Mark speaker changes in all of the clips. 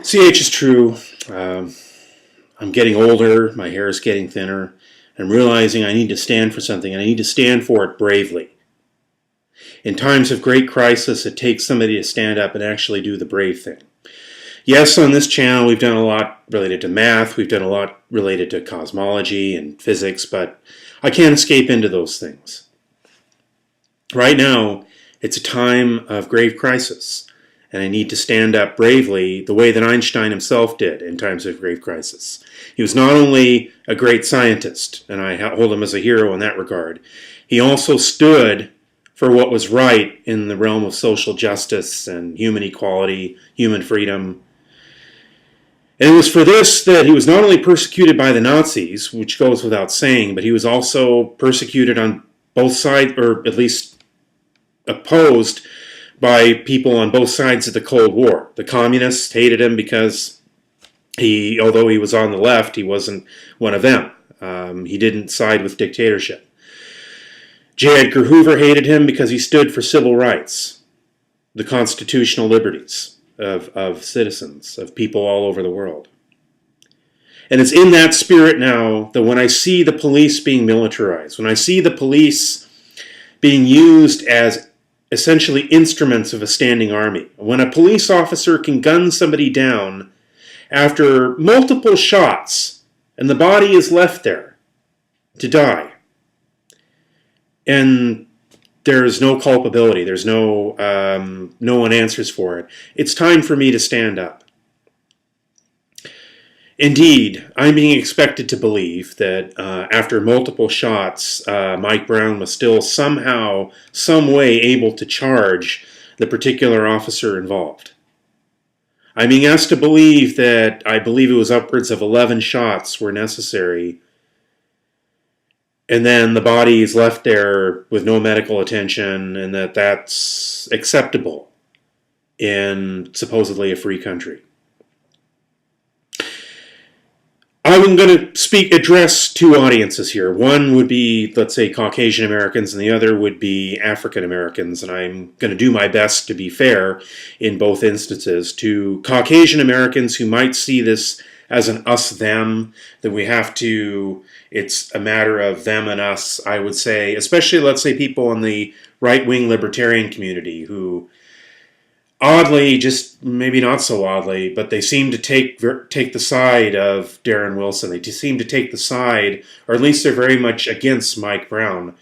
Speaker 1: CH is true. I'm getting older, my hair is getting thinner. I'm realizing I need to stand for something, and I need to stand for it bravely. In times of great crisis, it takes somebody to stand up and actually do the brave thing. Yes, on this channel we've done a lot related to math, we've done a lot related to cosmology and physics, but I can't escape into those things. Right now, it's a time of grave crisis, and I need to stand up bravely the way that Einstein himself did in times of grave crisis. He was not only a great scientist, and I hold him as a hero in that regard, he also stood for what was right in the realm of social justice and human equality, human freedom. And it was for this that he was not only persecuted by the Nazis, which goes without saying, but he was also persecuted on both sides, or at least opposed by people on both sides of the Cold War. The communists hated him because although he was on the left, he wasn't one of them. He didn't side with dictatorship. J. Edgar Hoover hated him because he stood for civil rights, the constitutional liberties of citizens, of people all over the world. And it's in that spirit now that when I see the police being militarized, when I see the police being used as essentially instruments of a standing army, when a police officer can gun somebody down after multiple shots and the body is left there to die, and there's no culpability, there's no one answers for it, it's time for me to stand up. Indeed, I'm being expected to believe that after multiple shots, Mike Brown was still somehow, some way able to charge the particular officer involved. I'm being asked to believe that I believe it was upwards of 11 shots were necessary, and then the body is left there with no medical attention, and that's acceptable in supposedly a free country. I'm going to address two audiences here. One would be, let's say, Caucasian Americans, and the other would be African Americans, and I'm going to do my best to be fair in both instances. To Caucasian Americans who might see this as an us-them, that we have to, it's a matter of them and us, I would say, especially, let's say, people in the right-wing libertarian community who oddly, just maybe not so oddly, but they seem to take the side of Darren Wilson. They seem to take the side, or at least they're very much against Mike Brown.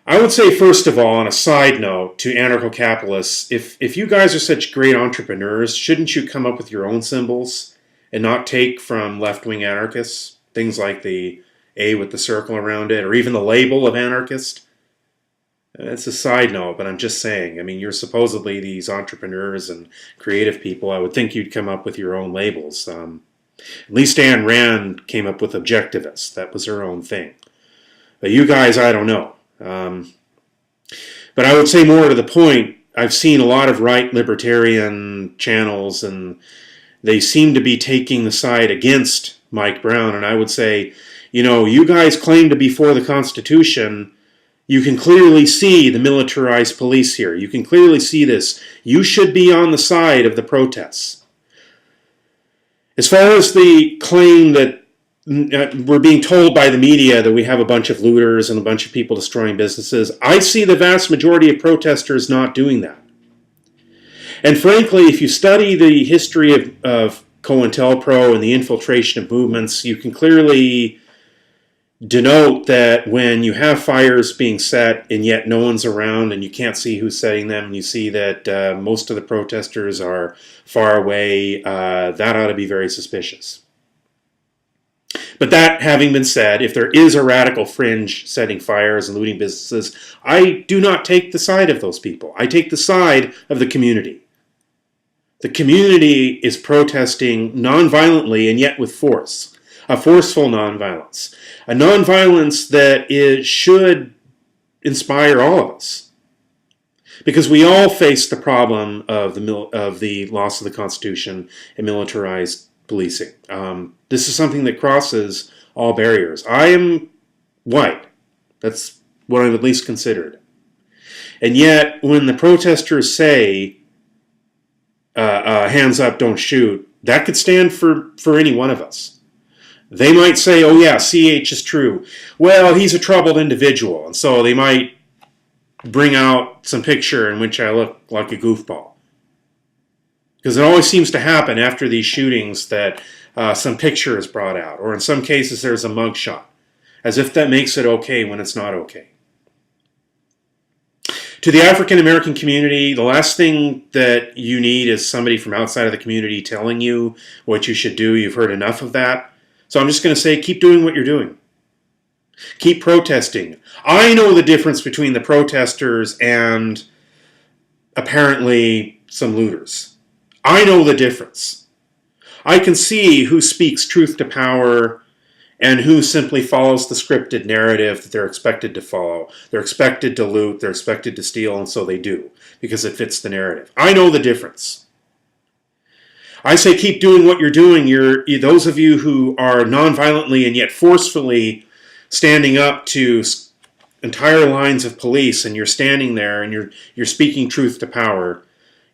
Speaker 1: I would say, first of all, on a side note to anarcho-capitalists, if you guys are such great entrepreneurs, shouldn't you come up with your own symbols and not take from left-wing anarchists? Things like the A with the circle around it, or even the label of anarchist. It's a side note, but I'm just saying, I mean, you're supposedly these entrepreneurs and creative people. I would think you'd come up with your own labels. At least Ayn Rand came up with objectivist. That was her own thing. But you guys, I don't know. But I would say more to the point, I've seen a lot of right libertarian channels, and they seem to be taking the side against Mike Brown. And I would say, you know, you guys claim to be for the Constitution. You can clearly see the militarized police here. You can clearly see this. You should be on the side of the protests. As far as the claim that we're being told by the media that we have a bunch of looters and a bunch of people destroying businesses, I see the vast majority of protesters not doing that. And frankly, if you study the history of COINTELPRO and the infiltration of movements, you can clearly denote that when you have fires being set and yet no one's around and you can't see who's setting them, and you see that most of the protesters are far away, that ought to be very suspicious. But that having been said, if there is a radical fringe setting fires and looting businesses, I do not take the side of those people. I take the side of the community. The community is protesting nonviolently and yet with force. A forceful nonviolence. A nonviolence that should inspire all of us. Because we all face the problem of the loss of the Constitution and militarized policing. This is something that crosses all barriers. I am white. That's what I've at least considered. And yet, when the protesters say, hands up, don't shoot, That could stand for any one of us. They might say, oh yeah, CHistrue. Well, he's a troubled individual. And so they might bring out some picture in which I look like a goofball. Because it always seems to happen after these shootings that some picture is brought out. Or in some cases there's a mugshot. As if that makes it okay when it's not okay. To the African American community, the last thing that you need is somebody from outside of the community telling you what you should do. You've heard enough of that. So I'm just going to say, keep doing what you're doing. Keep protesting. I know the difference between the protesters and apparently some looters. I know the difference. I can see who speaks truth to power and who simply follows the scripted narrative that they're expected to follow. They're expected to loot, they're expected to steal, and so they do, because it fits the narrative. I know the difference. I say keep doing what you're doing. Those of you who are nonviolently and yet forcefully standing up to entire lines of police, and you're standing there and you're speaking truth to power.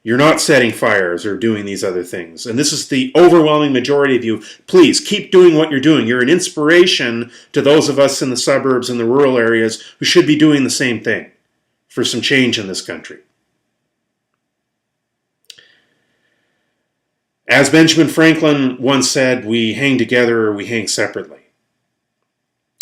Speaker 1: You're not setting fires or doing these other things. And this is the overwhelming majority of you. Please keep doing what you're doing. You're an inspiration to those of us in the suburbs and the rural areas who should be doing the same thing for some change in this country. As Benjamin Franklin once said, we hang together or we hang separately.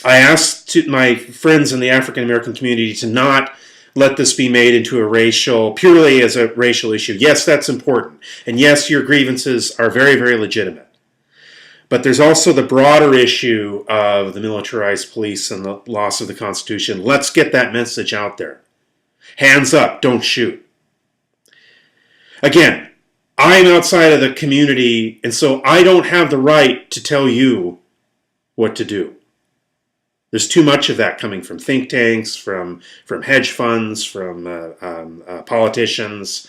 Speaker 1: I asked my friends in the African American community to not let this be made into purely as a racial issue. Yes, that's important. And yes, your grievances are very, very legitimate. But there's also the broader issue of the militarized police and the loss of the Constitution. Let's get that message out there. Hands up, don't shoot. Again, I'm outside of the community, and so I don't have the right to tell you what to do. There's too much of that coming from think tanks, from hedge funds, from politicians.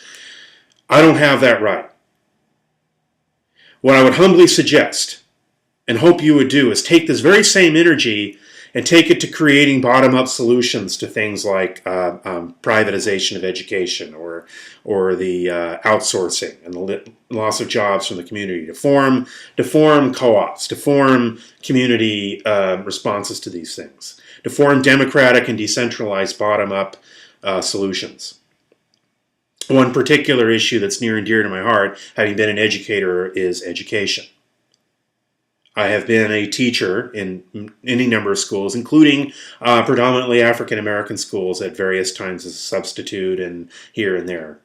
Speaker 1: I don't have that right. What I would humbly suggest, and hope you would do, is take this very same energy and take it to creating bottom-up solutions to things like privatization of education or the outsourcing and the loss of jobs from the community, to form co-ops, to form community responses to these things, to form democratic and decentralized bottom-up solutions. One particular issue that's near and dear to my heart, having been an educator, is education. I have been a teacher in any number of schools, including predominantly African American schools at various times as a substitute and here and there.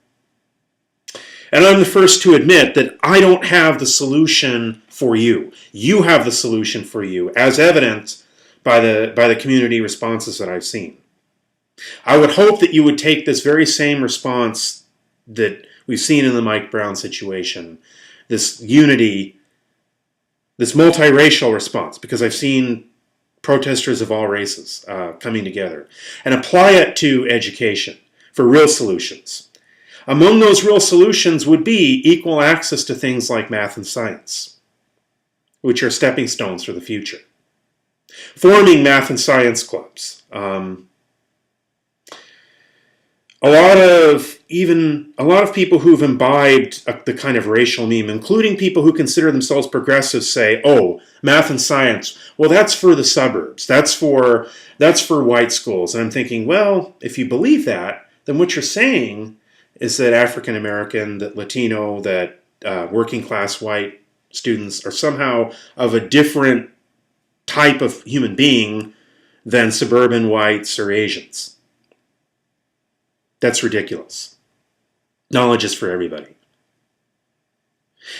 Speaker 1: And I'm the first to admit that I don't have the solution for you. You have the solution for you, as evidenced by the community responses that I've seen. I would hope that you would take this very same response that we've seen in the Mike Brown situation, this unity, this multiracial response, because I've seen protesters of all races coming together, and apply it to education for real solutions. Among those real solutions would be equal access to things like math and science, which are stepping stones for the future. Forming math and science clubs. A lot of people who've imbibed the kind of racial meme, including people who consider themselves progressives, say, "Oh, math and science. Well, that's for the suburbs. That's for white schools." And I'm thinking, well, if you believe that, then what you're saying is that African American, that Latino, that working class white students are somehow of a different type of human being than suburban whites or Asians. That's ridiculous. Knowledge is for everybody.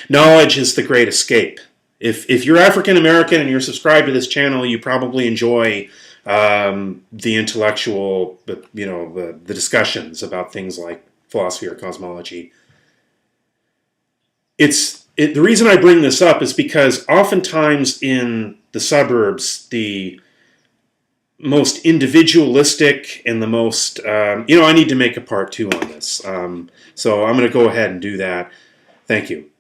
Speaker 1: Knowledge is the great escape. If you're African American and you're subscribed to this channel, you probably enjoy the intellectual, the discussions about things like philosophy or cosmology. The reason I bring this up is because oftentimes in the suburbs, the most individualistic and the most, I need to make a part 2 on this. So I'm going to go ahead and do that. Thank you.